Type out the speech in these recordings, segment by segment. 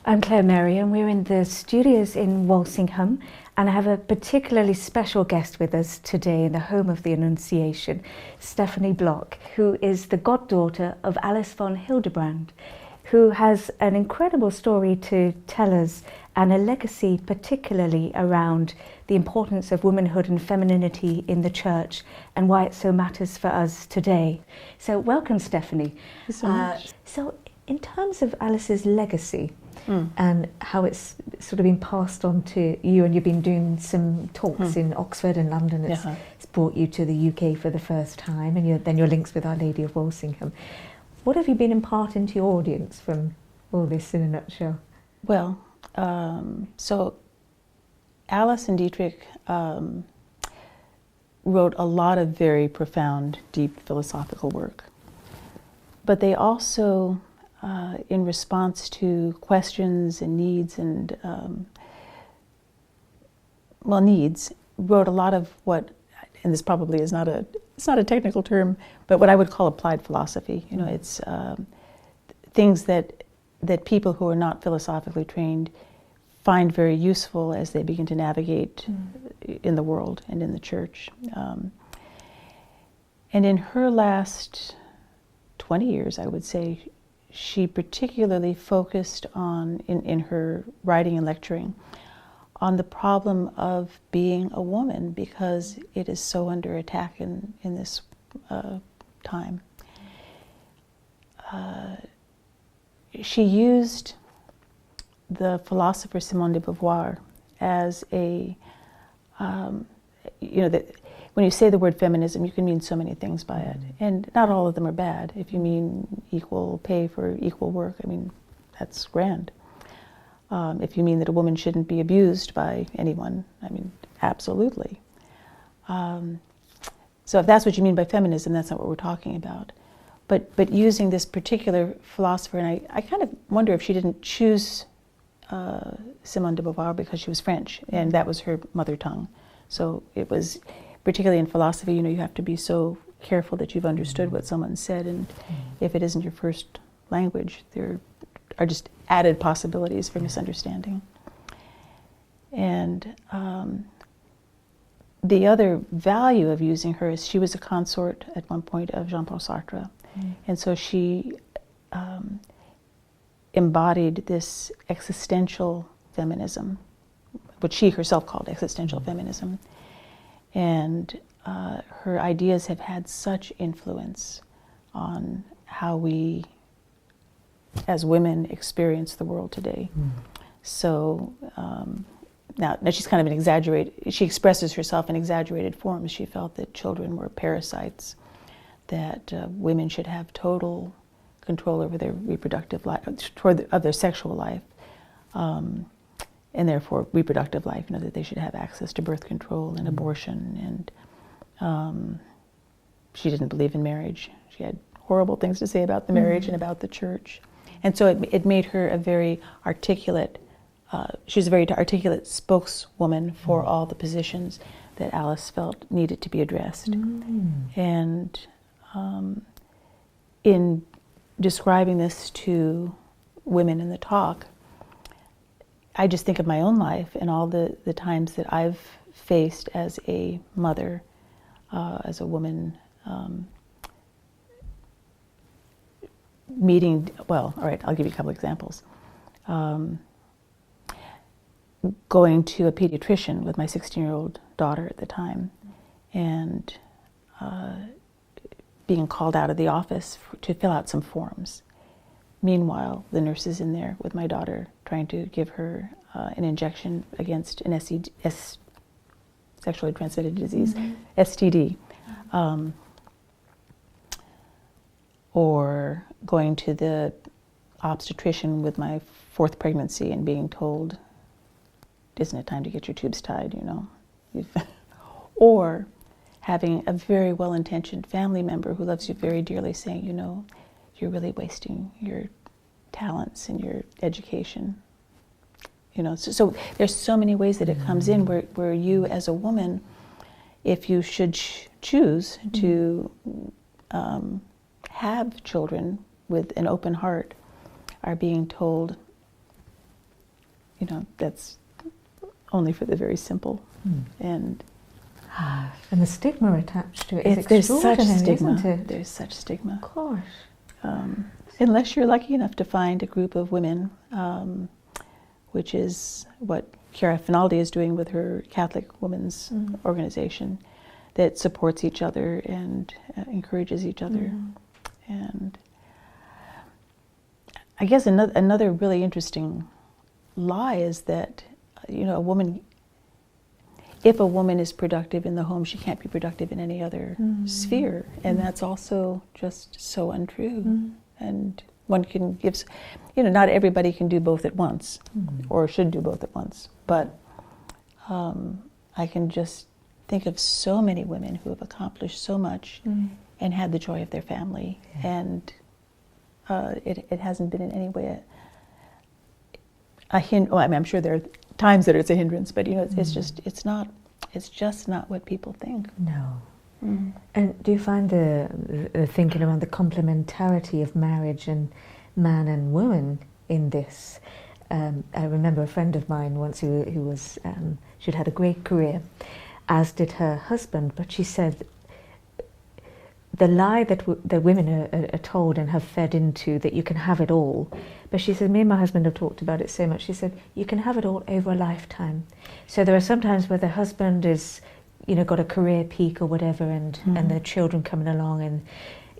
I'm Claire Mary and we're in the studios in Walsingham, and I have a particularly special guest with us today in the home of the Annunciation, Stephanie Block, who is the goddaughter of Alice von Hildebrand, who has an incredible story to tell us and a legacy particularly around the importance of womanhood and femininity in the church and why it so matters for us today. So welcome, Stephanie. Thank you so much. So in terms of Alice's legacy, and how it's sort of been passed on to you, and you've been doing some talks in Oxford and London. It's brought you to the UK for the first time, and then your links with Our Lady of Walsingham. What have you been imparting to your audience from all this in a nutshell? Well, so Alice and Dietrich wrote a lot of very profound, deep philosophical work, but they also in response to questions and needs and needs, wrote a lot of what, and this probably is not a technical term, but what I would call applied philosophy. You know, it's things that people who are not philosophically trained find very useful as they begin to navigate in the world and in the church. And in her last 20 years, I would say, she particularly focused on, in her writing and lecturing, on the problem of being a woman, because it is so under attack in this time. She used the philosopher Simone de Beauvoir as a, when you say the word feminism, you can mean so many things by it. And not all of them are bad. If you mean equal pay for equal work, I mean, that's grand. If you mean that a woman shouldn't be abused by anyone, I mean, absolutely. So if that's what you mean by feminism, that's not what we're talking about. But using this particular philosopher, and I kind of wonder if she didn't choose Simone de Beauvoir because she was French, and that was her mother tongue. So it was, particularly in philosophy, you know, you have to be so careful that you've understood what someone said, and if it isn't your first language, there are just added possibilities for misunderstanding. And the other value of using her is she was a consort at one point of Jean-Paul Sartre, and so she embodied this existential feminism, what she herself called existential feminism. And her ideas have had such influence on how we, as women, experience the world today. So now she's kind of she expresses herself in exaggerated forms. She felt that children were parasites, that women should have total control over their reproductive life, of their sexual life, and therefore reproductive life, you know, that they should have access to birth control and abortion. And she didn't believe in marriage. She had horrible things to say about the marriage and about the church. And so it made her a very articulate, she was a very articulate spokeswoman for all the positions that Alice felt needed to be addressed. And in describing this to women in the talk, I just think of my own life and all the times that I've faced as a mother, as a woman, well, all right, I'll give you a couple examples. Going to a pediatrician with my 16-year-old daughter at the time, and being called out of the office to fill out some forms. Meanwhile, the nurse is in there with my daughter trying to give her an injection against an sexually transmitted disease, STD. Or going to the obstetrician with my 4th pregnancy and being told, isn't it time to get your tubes tied, you know? Or having a very well-intentioned family member who loves you very dearly saying, you know, you're really wasting your talents and your education. You know, so there's so many ways that it comes in where you as a woman, if you should choose to have children with an open heart, are being told, that's only for the very simple. And the stigma attached to it is there's such extraordinary, stigma. isn't it? There's such stigma. Of course. Unless you're lucky enough to find a group of women, which is what Chiara Finaldi is doing with her Catholic Women's organization, that supports each other and encourages each other. And I guess another really interesting lie is that, if a woman is productive in the home, she can't be productive in any other sphere. And that's also just so untrue. And one can give, not everybody can do both at once, or should do both at once. But I can just think of so many women who have accomplished so much and had the joy of their family. And it hasn't been in any way a hindrance. Well, I mean, I'm sure there are times that it's a hindrance, but it's just not what people think. No. And do you find the thinking around the complementarity of marriage and man and woman in this? I remember a friend of mine once who was she'd had a great career, as did her husband, but she said the lie that women are told and have fed into, that you can have it all. But she said, me and my husband have talked about it so much, she said, you can have it all over a lifetime. So there are some times where the husband is, got a career peak or whatever, and the children coming along,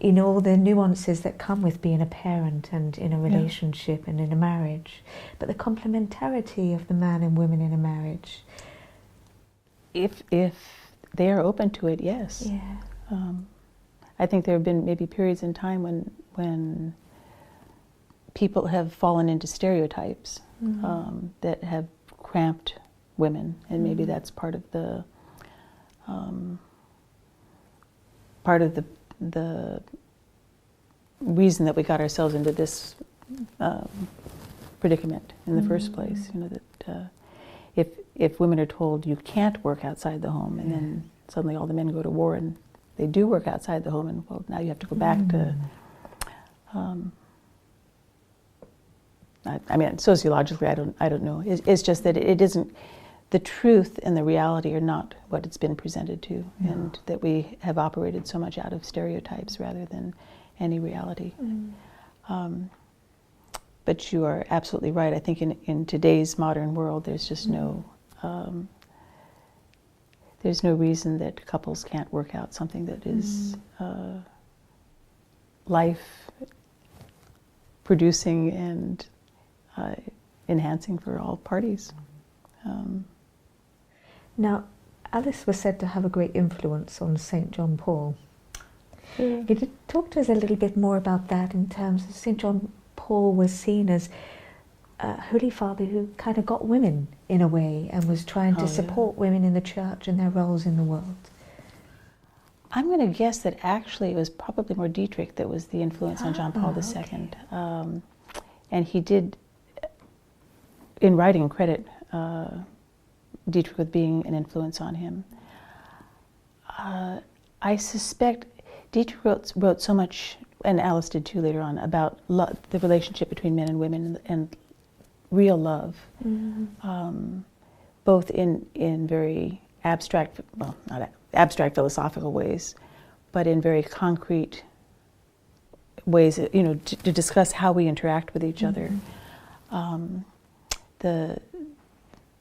and all the nuances that come with being a parent and in a relationship and in a marriage. But the complementarity of the man and women in a marriage. If they are open to it, yes. Yeah. I think there have been maybe periods in time when people have fallen into stereotypes that have cramped women, and maybe that's part of the reason that we got ourselves into this predicament in the first place. That if women are told you can't work outside the home, and then suddenly all the men go to war and they do work outside the home, and well, now you have to go back to. I mean, sociologically, I don't know. It's just that it isn't. The truth and the reality are not what it's been presented to, and that we have operated so much out of stereotypes rather than any reality. But you are absolutely right. I think in today's modern world, there's just there's no reason that couples can't work out something that is life producing and enhancing for all parties. Now, Alice was said to have a great influence on St. John Paul. Could you talk to us a little bit more about that, in terms of St. John Paul was seen as a Holy Father who kind of got women in a way and was trying to support women in the church and their roles in the world? I'm going to guess that actually it was probably more Dietrich that was the influence on John Paul II. And he did, in writing, credit Dietrich with being an influence on him. I suspect Dietrich wrote so much, and Alice did too later on, about the relationship between men and women and real love, both in very abstract, well, not abstract philosophical ways, but in very concrete ways, to discuss how we interact with each other.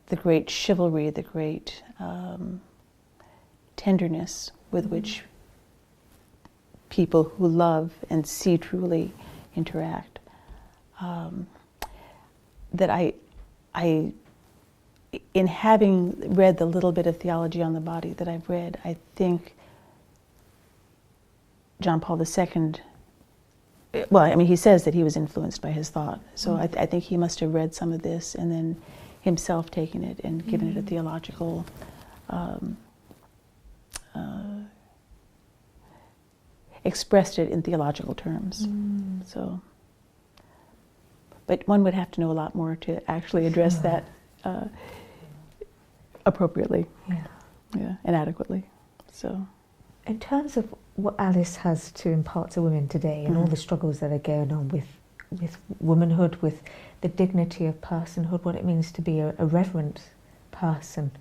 The great chivalry, the great tenderness with which people who love and see truly interact. That I, in having read the little bit of theology on the body that I've read, I think John Paul II, well, I mean, he says that he was influenced by his thought. So I think he must have read some of this and then himself taken it and given it a theological expressed it in theological terms. So, but one would have to know a lot more to actually address that appropriately, and adequately. So, in terms of what Alice has to impart to women today, and all the struggles that are going on with with womanhood, with the dignity of personhood, what it means to be a reverent person.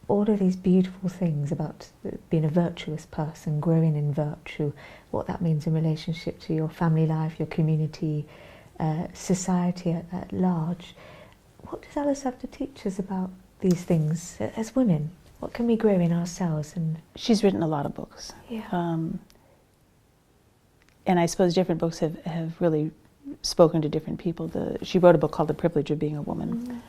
All of these beautiful things about being a virtuous person, growing in virtue, what that means in relationship to your family life, your community, society at large. What does Alice have to teach us about these things as women? What can we grow in ourselves? And she's written a lot of books. yeah. And I suppose different books have really spoken to different people. She wrote a book called The Privilege of Being a Woman.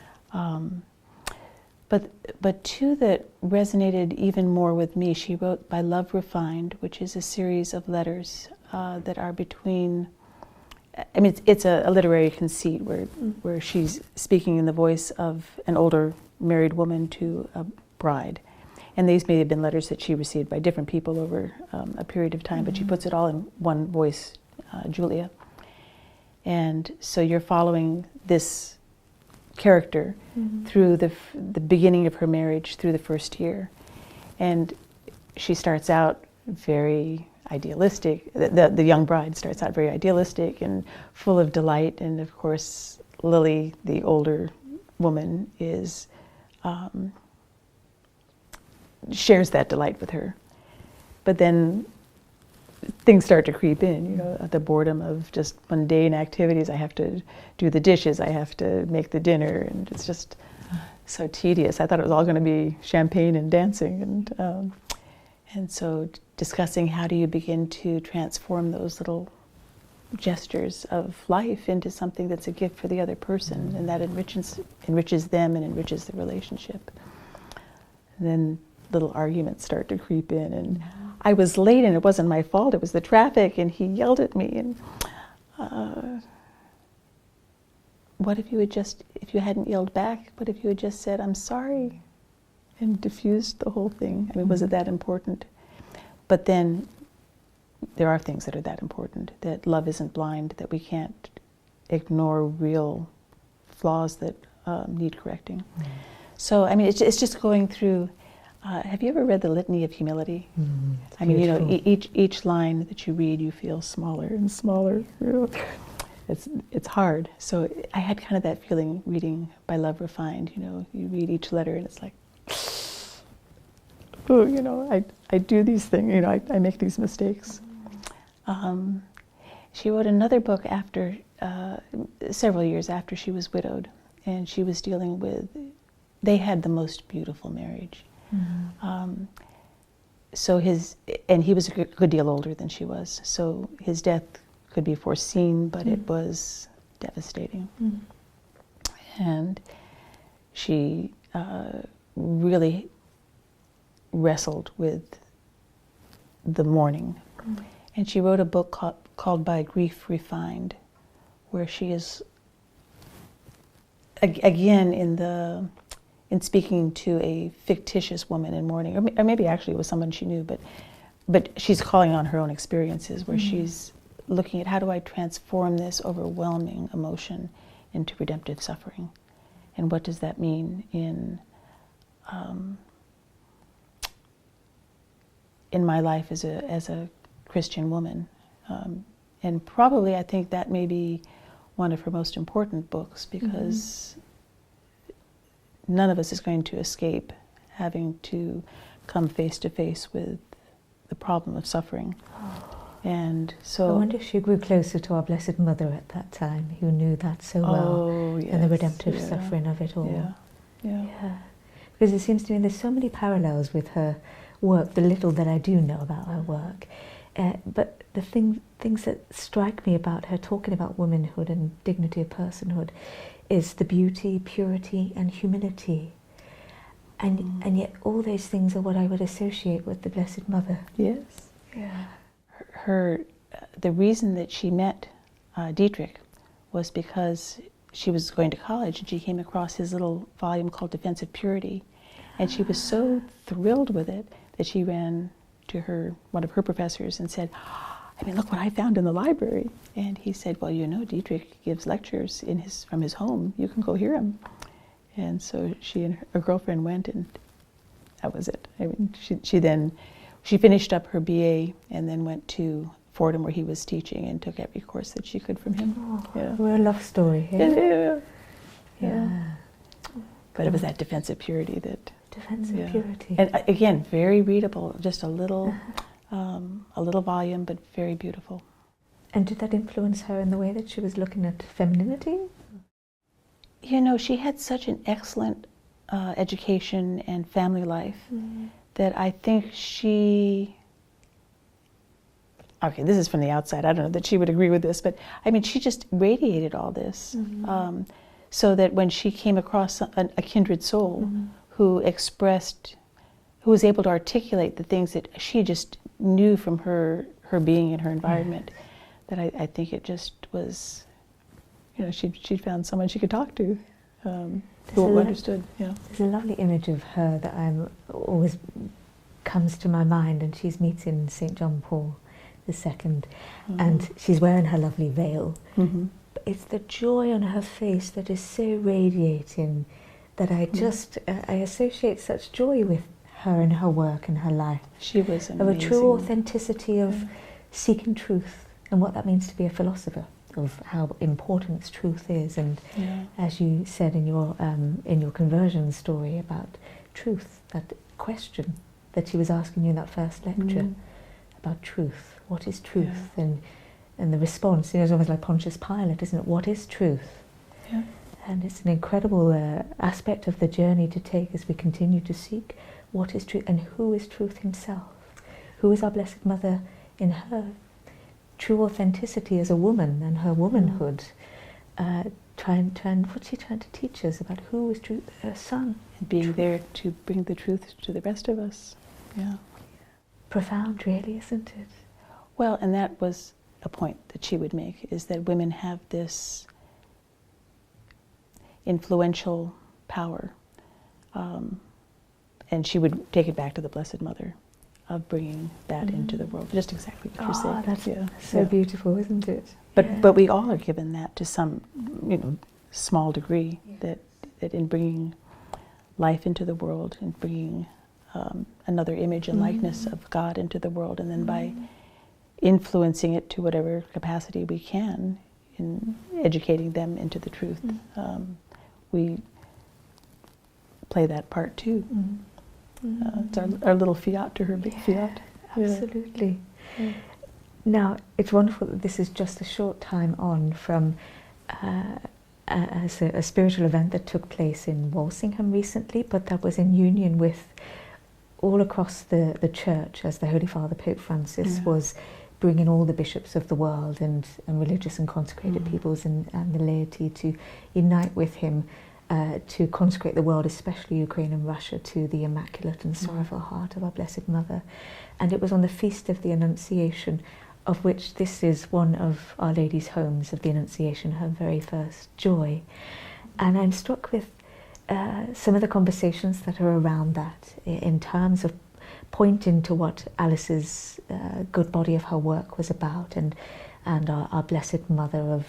But two that resonated even more with me, she wrote By Love Refined, which is a series of letters that are between, I mean, it's a literary conceit where she's speaking in the voice of an older married woman to a bride. And these may have been letters that she received by different people over a period of time, but she puts it all in one voice, Julia. And so you're following this character through the beginning of her marriage, through the first year. And she starts out very idealistic. The young bride starts out very idealistic and full of delight. And of course, Lily, the older woman, is shares that delight with her. But then things start to creep in, you know, the boredom of just mundane activities. I have to do the dishes, I have to make the dinner, and it's just so tedious. I thought it was all going to be champagne and dancing, and so discussing how do you begin to transform those little gestures of life into something that's a gift for the other person, and that enriches them and enriches the relationship. And then little arguments start to creep in, and I was late and it wasn't my fault, it was the traffic, and he yelled at me, and what if you hadn't yelled back, what if you had just said, I'm sorry, and diffused the whole thing? I mean, was it that important? But then there are things that are that important, that love isn't blind, that we can't ignore real flaws that need correcting. So, I mean, it's just going through. Have you ever read the Litany of Humility? I mean, you know, each line that you read, you feel smaller and smaller. You know? It's hard. So I had kind of that feeling reading By Love Refined. You know, you read each letter and it's like, oh, you know, I do these things. You know, I make these mistakes. She wrote another book after several years after she was widowed, and she was dealing with. They had the most beautiful marriage. So he was a good deal older than she was, so his death could be foreseen, but it was devastating. And she really wrestled with the mourning. And she wrote a book called By Grief Refined, where she is, again, in speaking to a fictitious woman in mourning, or maybe actually it was someone she knew, but she's calling on her own experiences, where she's looking at how do I transform this overwhelming emotion into redemptive suffering, and what does that mean in my life as a Christian woman, and probably I think that may be one of her most important books, because none of us is going to escape having to come face to face with the problem of suffering. And so I wonder if she grew closer to our Blessed Mother at that time, who knew that so well, yes, and the redemptive suffering of it all. Yeah. Because it seems to me there's so many parallels with her work, the little that I do know about her work. But the things that strike me about her talking about womanhood and dignity of personhood is the beauty, purity, and humility. And yet all those things are what I would associate with the Blessed Mother. Yes. Yeah. The reason that she met Dietrich was because she was going to college and she came across his little volume called Defense of Purity. And she was so thrilled with it that she ran to one of her professors and said, I mean, look what I found in the library. And he said, well, you know, Dietrich gives lectures from his home. You can go hear him. And so she and her girlfriend went, and that was it. I mean, she finished up her BA and then went to Fordham where he was teaching and took every course that she could from him. Oh, Yeah. we're a love story here. Yeah. Yeah. But it was that defense of purity that... Defense of purity. And again, very readable, just a little volume, but very beautiful. And did that influence her in the way that she was looking at femininity? You know, she had such an excellent education and family life that I think she... Okay, this is from the outside. I don't know that she would agree with this, but I mean, she just radiated all this. So that when she came across a kindred soul who was able to articulate the things that she just knew from her being in her environment, that I think it just was, you know, she'd found someone she could talk to who understood. Yeah. There's a lovely image of her that always comes to my mind, and she's meeting St. John Paul II, and she's wearing her lovely veil. But it's the joy on her face that is so radiating that I just I associate such joy with her and her work and her life. She was amazing. Of a true authenticity of seeking truth and what that means to be a philosopher, of how important truth is, and as you said in your conversion story about truth, that question that she was asking you in that first lecture about truth. What is truth? And the response, you know, is almost like Pontius Pilate, isn't it? What is truth? Yeah. And it's an incredible aspect of the journey to take as we continue to seek what is truth and who is truth himself. Who is our Blessed Mother in her true authenticity as a woman and her womanhood? What's she trying to teach us about who is truth? Her son. And being there to bring the truth to the rest of us. Yeah. Profound, really, isn't it? Well, and that was a point that she would make, is that women have this influential power. And she would take it back to the Blessed Mother, of bringing that into the world. Just exactly what you're saying. That's so beautiful, isn't it? But we all are given that to some, you know, small degree, that in bringing life into the world and bringing another image and likeness of God into the world, and then by influencing it to whatever capacity we can in educating them into the truth, we play that part too. It's our little fiat to her big fiat. Absolutely. Now, it's wonderful that this is just a short time on from a spiritual event that took place in Walsingham recently, but that was in union with all across the church, as the Holy Father Pope Francis was bringing all the bishops of the world and religious and consecrated peoples and the laity to unite with him to consecrate the world, especially Ukraine and Russia, to the Immaculate and Sorrowful Heart of our Blessed Mother. And it was on the Feast of the Annunciation, of which this is one of Our Lady's homes of the Annunciation, her very first joy. And I'm struck with some of the conversations that are around that, in terms of pointing to what Alice's good body of her work was about, and our Blessed Mother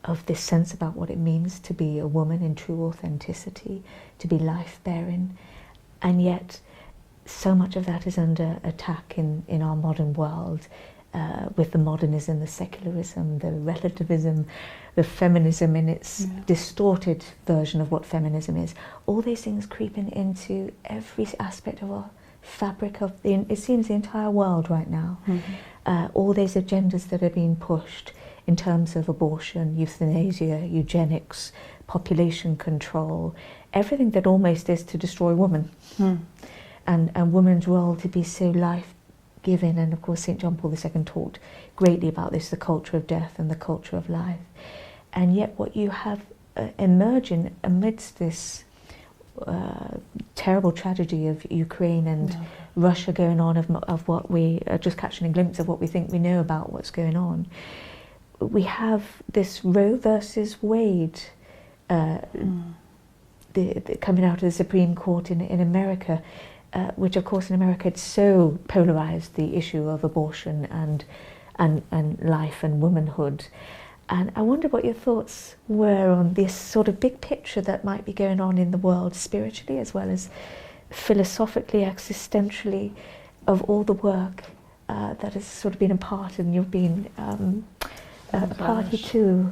of this sense about what it means to be a woman in true authenticity, to be life-bearing. And yet so much of that is under attack in our modern world, with the modernism, the secularism, the relativism, the feminism in its distorted version of what feminism is. All these things creeping into every aspect of our fabric of it seems the entire world right now. All these agendas that are being pushed in terms of abortion, euthanasia, eugenics, population control, everything that almost is to destroy woman, and woman's role to be so life-giving. And of course St. John Paul II talked greatly about this, the culture of death and the culture of life. And yet what you have emerging amidst this terrible tragedy of Ukraine and Russia going on, of what we are just catching a glimpse of what we think we know about what's going on. We have this Roe versus Wade coming out of the Supreme Court in America, which of course in America it's so polarized, the issue of abortion and life and womanhood. And I wonder what your thoughts were on this sort of big picture that might be going on in the world spiritually as well as philosophically, existentially, of all the work that has sort of been a part, and you've been a party gosh. too.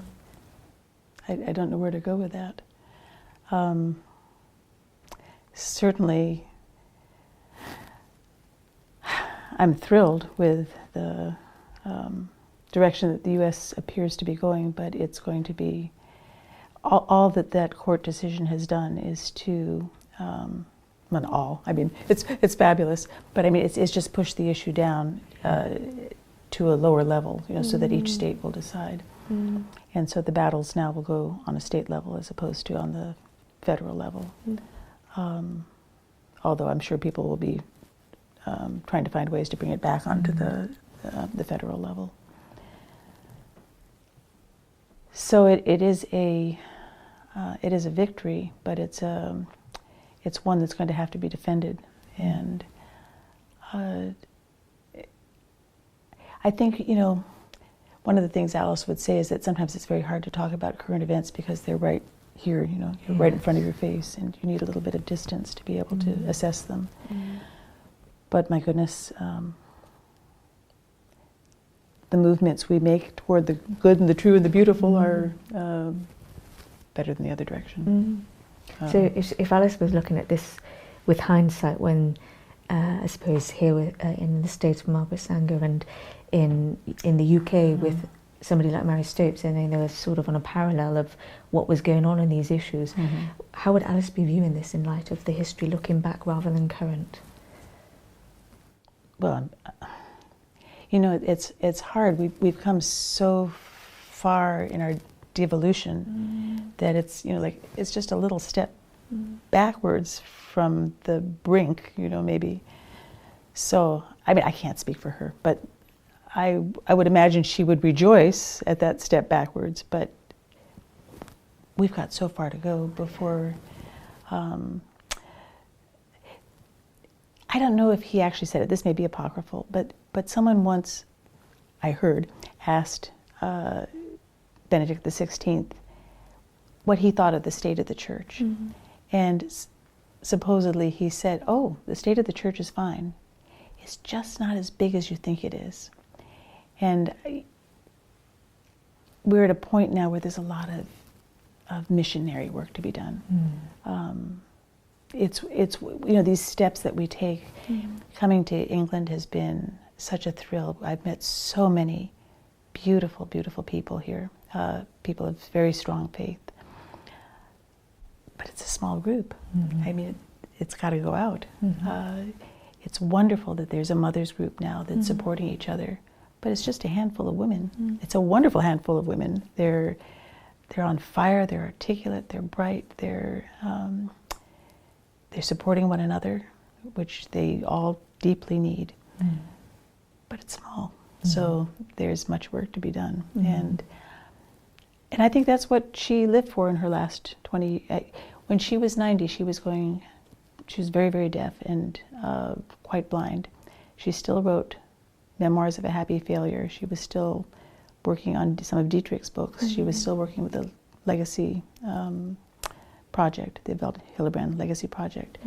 I don't know where to go with that. Certainly, I'm thrilled with the direction that the U.S. appears to be going, but it's going to be, all that that court decision has done is to, not all, I mean, it's fabulous, but I mean, it's just pushed the issue down to a lower level, you know, so that each state will decide. And so the battles now will go on a state level as opposed to on the federal level. Although I'm sure people will be trying to find ways to bring it back onto the federal level. So it is a victory, but it's one that's going to have to be defended. And I think, you know, one of the things Alice would say is that sometimes it's very hard to talk about current events because they're right here, you know, you're right in front of your face, and you need a little bit of distance to be able to assess them. But my goodness, the movements we make toward the good and the true and the beautiful are better than the other direction. So if Alice was looking at this with hindsight, when I suppose here in the States with Margaret Sanger, and in the UK with somebody like Mary Stopes, and they were sort of on a parallel of what was going on in these issues, how would Alice be viewing this in light of the history looking back rather than current? Well, you know, it's hard. We've come so far in our devolution that it's, you know, like it's just a little step backwards from the brink, you know, maybe. So, I mean, I can't speak for her, but I would imagine she would rejoice at that step backwards, but we've got so far to go before. I don't know if he actually said it, this may be apocryphal, but someone once, I heard, asked Benedict XVI what he thought of the state of the church. And supposedly he said, oh, the state of the church is fine. It's just not as big as you think it is. And we're at a point now where there's a lot of missionary work to be done. It's you know, these steps that we take. Coming to England has been such a thrill. I've met so many beautiful, beautiful people here, people of very strong faith. But it's a small group. I mean, it's got to go out. It's wonderful that there's a mother's group now that's supporting each other, but it's just a handful of women. It's a wonderful handful of women. They're on fire. They're articulate. They're bright. They're supporting one another, which they all deeply need. But it's small, so there's much work to be done. And I think that's what she lived for in her last 20. When she was 90, she was very, very deaf and quite blind. She still wrote Memoirs of a Happy Failure. She was still working on some of Dietrich's books. She was still working with the Legacy project, the von Hildebrand Legacy Project.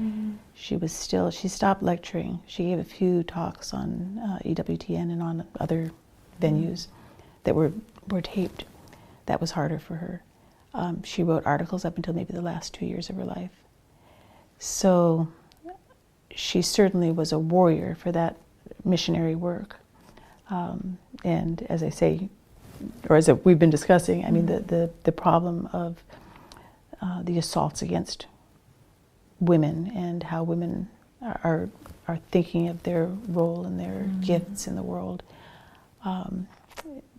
She stopped lecturing. She gave a few talks on EWTN and on other venues that were taped. That was harder for her. She wrote articles up until maybe the last 2 years of her life. So she certainly was a warrior for that missionary work. And as I say, or as we've been discussing, I mean, the problem of the assaults against women and how women are thinking of their role and their gifts in the world,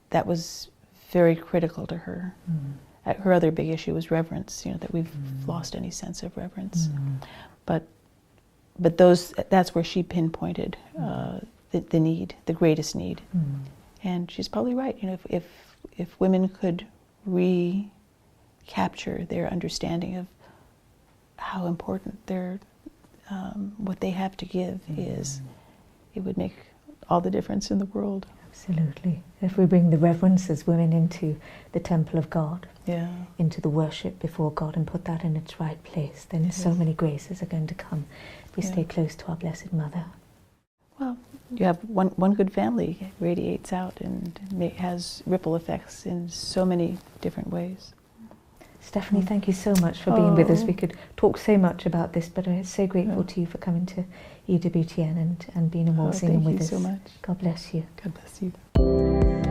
that was very critical to her. Her other big issue was reverence, you know, that we've lost any sense of reverence. But that's where she pinpointed the need, the greatest need. And she's probably right. You know, if women could recapture their understanding of how important their what they have to give is, it would make all the difference in the world. Absolutely. If we bring the reverence as women into the temple of God, into the worship before God, and put that in its right place, then so many graces are going to come if we stay close to our Blessed Mother. Well, you have one good family radiates out and has ripple effects in so many different ways. Stephanie, thank you so much for being with us. Oh. We could talk so much about this, but I'm so grateful Oh. to you for coming to EWTN and being in Oh, Walsingham with us. thank you so much. God bless you. God bless you.